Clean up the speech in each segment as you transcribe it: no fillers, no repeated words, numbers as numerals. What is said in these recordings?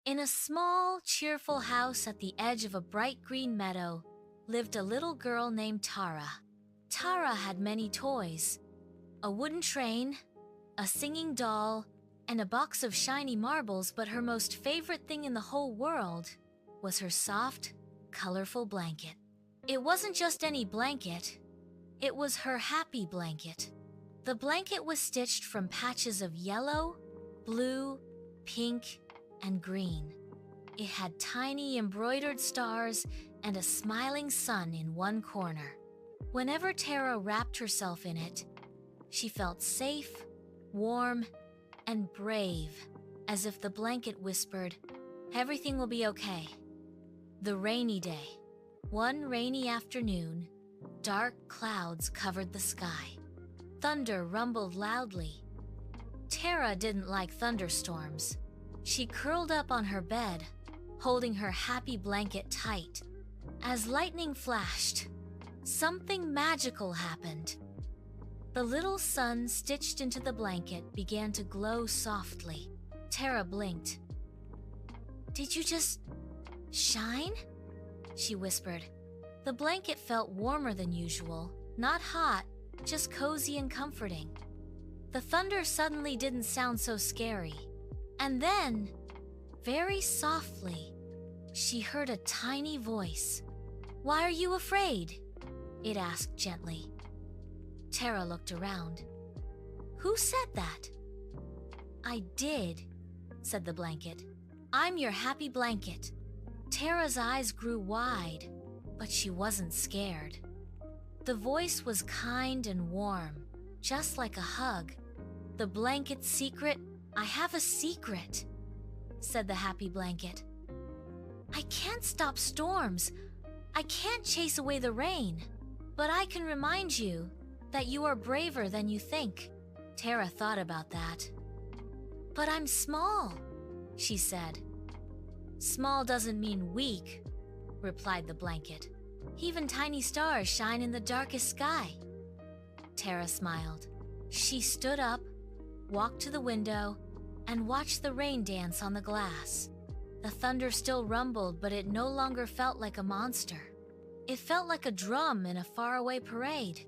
In a small, cheerful house at the edge of a bright green meadow lived a little girl named Tara. Tara had many toys: a wooden train, a singing doll, and a box of shiny marbles, but her most favorite thing in the whole world was her soft, colorful blanket. It wasn't just any blanket, it was her happy blanket. The blanket was stitched from patches of yellow, blue, pink, and green. It had tiny embroidered stars and a smiling sun in one corner. Whenever Tara wrapped herself in it, she felt safe, warm, and brave, as if the blanket whispered, "Everything will be okay." The rainy day. One rainy afternoon, dark clouds covered the sky. Thunder rumbled loudly. Tara didn't like thunderstorms. She curled up on her bed, holding her happy blanket tight. As lightning flashed, something magical happened. The little sun stitched into the blanket began to glow softly. Tara blinked. "Did you just shine?" she whispered. The blanket felt warmer than usual, not hot, just cozy and comforting. The thunder suddenly didn't sound so scary. And then, very softly, she heard a tiny voice. "Why are you afraid?" it asked gently. Tara looked around. "Who said that?" "I did," said the blanket. "I'm your happy blanket." Tara's eyes grew wide, but she wasn't scared. The voice was kind and warm, just like a hug. "The blanket's secret? I have a secret," said the happy blanket. "I can't stop storms. I can't chase away the rain. But I can remind you that you are braver than you think." Tara thought about that. "But I'm small," she said. "Small doesn't mean weak," replied the blanket. "Even tiny stars shine in the darkest sky." Tara smiled. She stood up, walked to the window, and watched the rain dance on the glass. The thunder still rumbled, but it no longer felt like a monster. It felt like a drum in a faraway parade.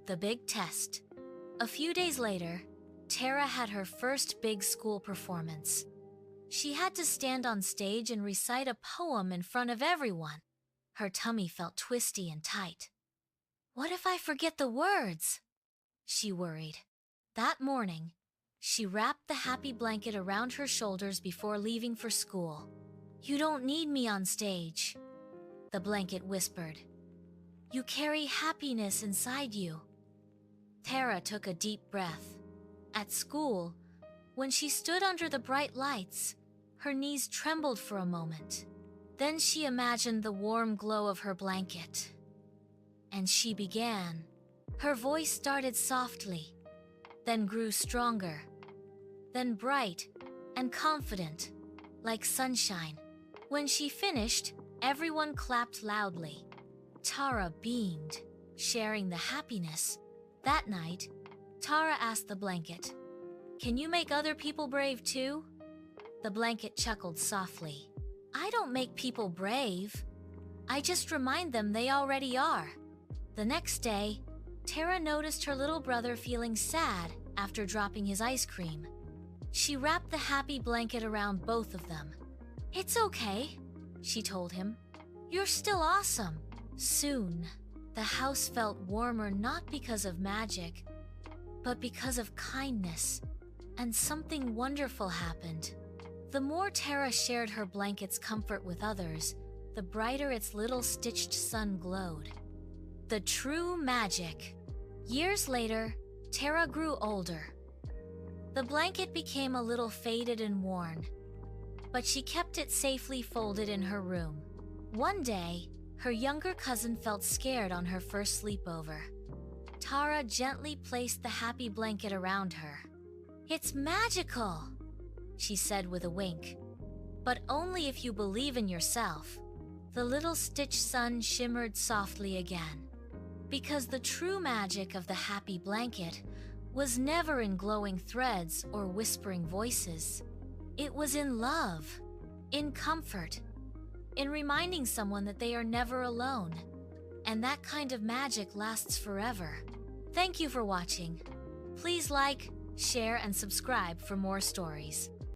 The big test. A few days later, Tara had her first big school performance. She had to stand on stage and recite a poem in front of everyone. Her tummy felt twisty and tight. "What if I forget the words?" she worried. That morning, she wrapped the happy blanket around her shoulders before leaving for school. "You don't need me on stage," the blanket whispered. "You carry happiness inside you." Tara took a deep breath. At school, when she stood under the bright lights, her knees trembled for a moment. Then she imagined the warm glow of her blanket. And she began. Her voice started softly, then grew stronger, then bright and confident, like sunshine. When she finished, everyone clapped loudly. Tara beamed, sharing the happiness. That night, Tara asked the blanket, "Can you make other people brave too?" The blanket chuckled softly. "I don't make people brave. I just remind them they already are." The next day, Tara noticed her little brother feeling sad after dropping his ice cream. She wrapped the happy blanket around both of them. "It's okay," she told him. "You're still awesome." Soon, the house felt warmer not because of magic, but because of kindness, and something wonderful happened. The more Tara shared her blanket's comfort with others, the brighter its little stitched sun glowed. The true magic. Years later, Tara grew older. The blanket became a little faded and worn, but she kept it safely folded in her room. One day, her younger cousin felt scared on her first sleepover. Tara gently placed the happy blanket around her. "It's magical," she said with a wink. "But only if you believe in yourself." The little stitched sun shimmered softly again. Because the true magic of the happy blanket was never in glowing threads or whispering voices. It was in love, in comfort, in reminding someone that they are never alone. And that kind of magic lasts forever. Thank you for watching. Please like, share, and subscribe for more stories.